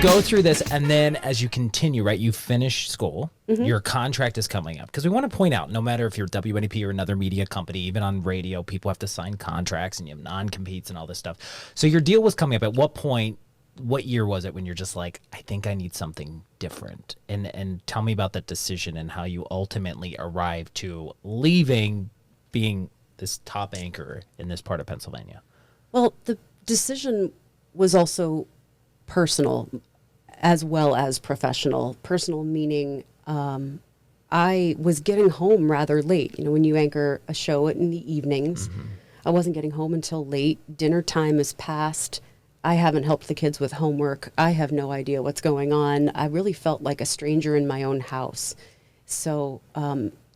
you go through this, and then as you continue, right, you finish school, your contract is coming up. Because we want to point out, no matter if you're WNEP or another media company, even on radio, people have to sign contracts and you have non-competes and all this stuff. So your deal was coming up. At what point, what year was it when you're just like, I think I need something different? And tell me about that decision and how you ultimately arrived to leaving, being this top anchor in this part of Pennsylvania. Well, the decision was also personal as well as professional. Personal meaning I was getting home rather late. You know, when you anchor a show in the evenings, I wasn't getting home until late. Dinner time is past. I haven't helped the kids with homework. I have no idea what's going on. I really felt like a stranger in my own house. So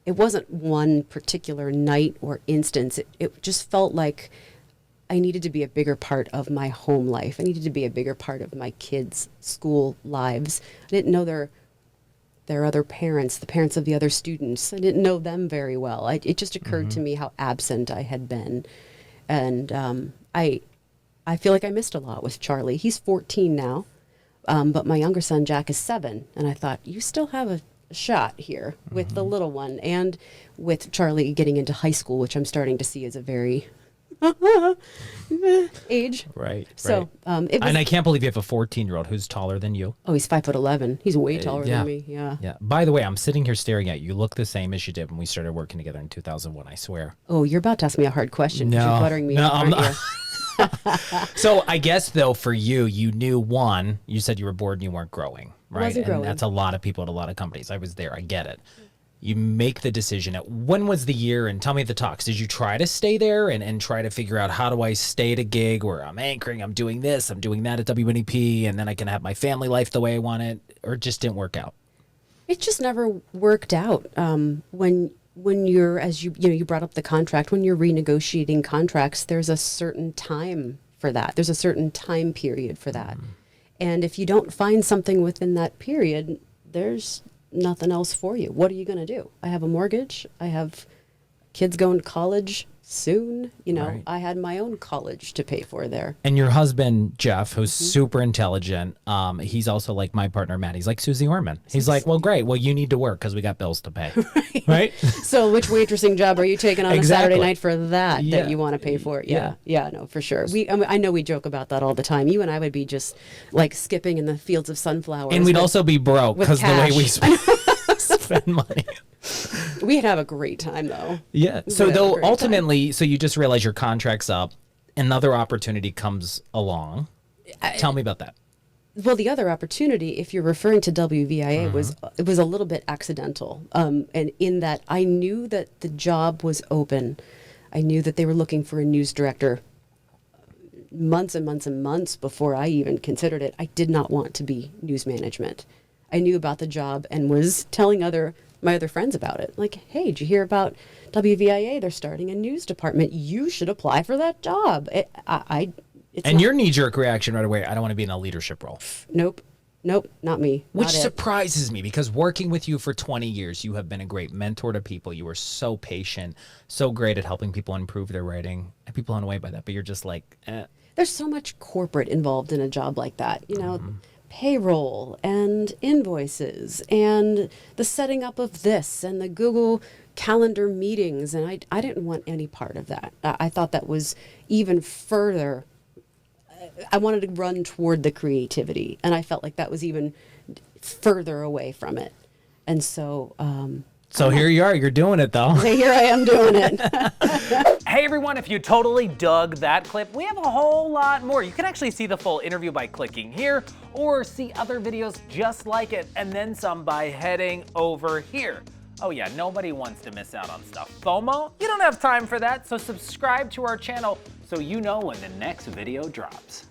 it wasn't one particular night or instance. It just felt like I needed to be a bigger part of my home life. I needed to be a bigger part of my kids' school lives. I didn't know their other parents, the parents of the other students. I didn't know them very well. It just occurred to me how absent I had been. And I feel like I missed a lot with Charlie. He's 14 now, but my younger son, Jack, is 7. And I thought, you still have a shot here with the little one, and with Charlie getting into high school, which I'm starting to see as a very age. Right. So, and I can't believe you have a 14-year-old who's taller than you. Oh, he's 5'11". He's way taller than me. Yeah. Yeah. By the way, I'm sitting here staring at you. You look the same as you did when we started working together in 2001, I swear. Oh, you're about to ask me a hard question. No. You're buttering me up, aren't you? So I guess, though, for you, you knew, one, you said you were bored and you weren't growing, right? Wasn't growing. And that's a lot of people at a lot of companies. I was there. I get it. You make the decision. When was the year? And tell me the talks. Did you try to stay there and try to figure out, how do I stay at a gig where I'm anchoring, I'm doing this, I'm doing that at WNEP, and then I can have my family life the way I want it, or it just didn't work out? It just never worked out. When you're, as you brought up the contract, when you're renegotiating contracts, there's a certain time for that. There's a certain time period for that. And if you don't find something within that period, there's nothing else for you. What are you going to do? I have a mortgage. I have kids going to college soon. Right. I had my own college to pay for there. And your husband, Jeff, who's super intelligent, he's also like my partner, Matt. He's like Susie Orman. He's like, well, great. Well, you need to work because we got bills to pay. Right? So which waitressing job are you taking on a Saturday night for that you want to pay for? Yeah. Yeah, no, for sure. I know we joke about that all the time. You and I would be just like skipping in the fields of sunflowers. And we'd also be broke because the way we spend money. We'd have a great time, though. Yeah. So, though, ultimately, so you just realize your contract's up, another opportunity comes along. Tell me about that. Well, the other opportunity, if you're referring to WVIA, it was a little bit accidental. And in that I knew that the job was open. I knew that they were looking for a news director months and months and months before I even considered it. I did not want to be news management. I knew about the job and was telling my other friends about it. Like, hey, did you hear about WVIA? They're starting a news department. You should apply for that job. Your knee-jerk reaction right away, I don't want to be in a leadership role. Nope, not me. Which surprises me, because working with you for 20 years, you have been a great mentor to people. You were so patient, so great at helping people improve their writing. And people are blown away by that, but you're just like, eh. There's so much corporate involved in a job like that, payroll and invoices and the setting up of this and the Google Calendar meetings. And I didn't want any part of that. I thought that was even further. I wanted to run toward the creativity, and I felt like that was even further away from it. And so... So here you are, you're doing it though. Here I am doing it. Hey everyone, if you totally dug that clip, we have a whole lot more. You can actually see the full interview by clicking here, or see other videos just like it, and then some by heading over here. Oh yeah, nobody wants to miss out on stuff. FOMO? You don't have time for that, so subscribe to our channel so you know when the next video drops.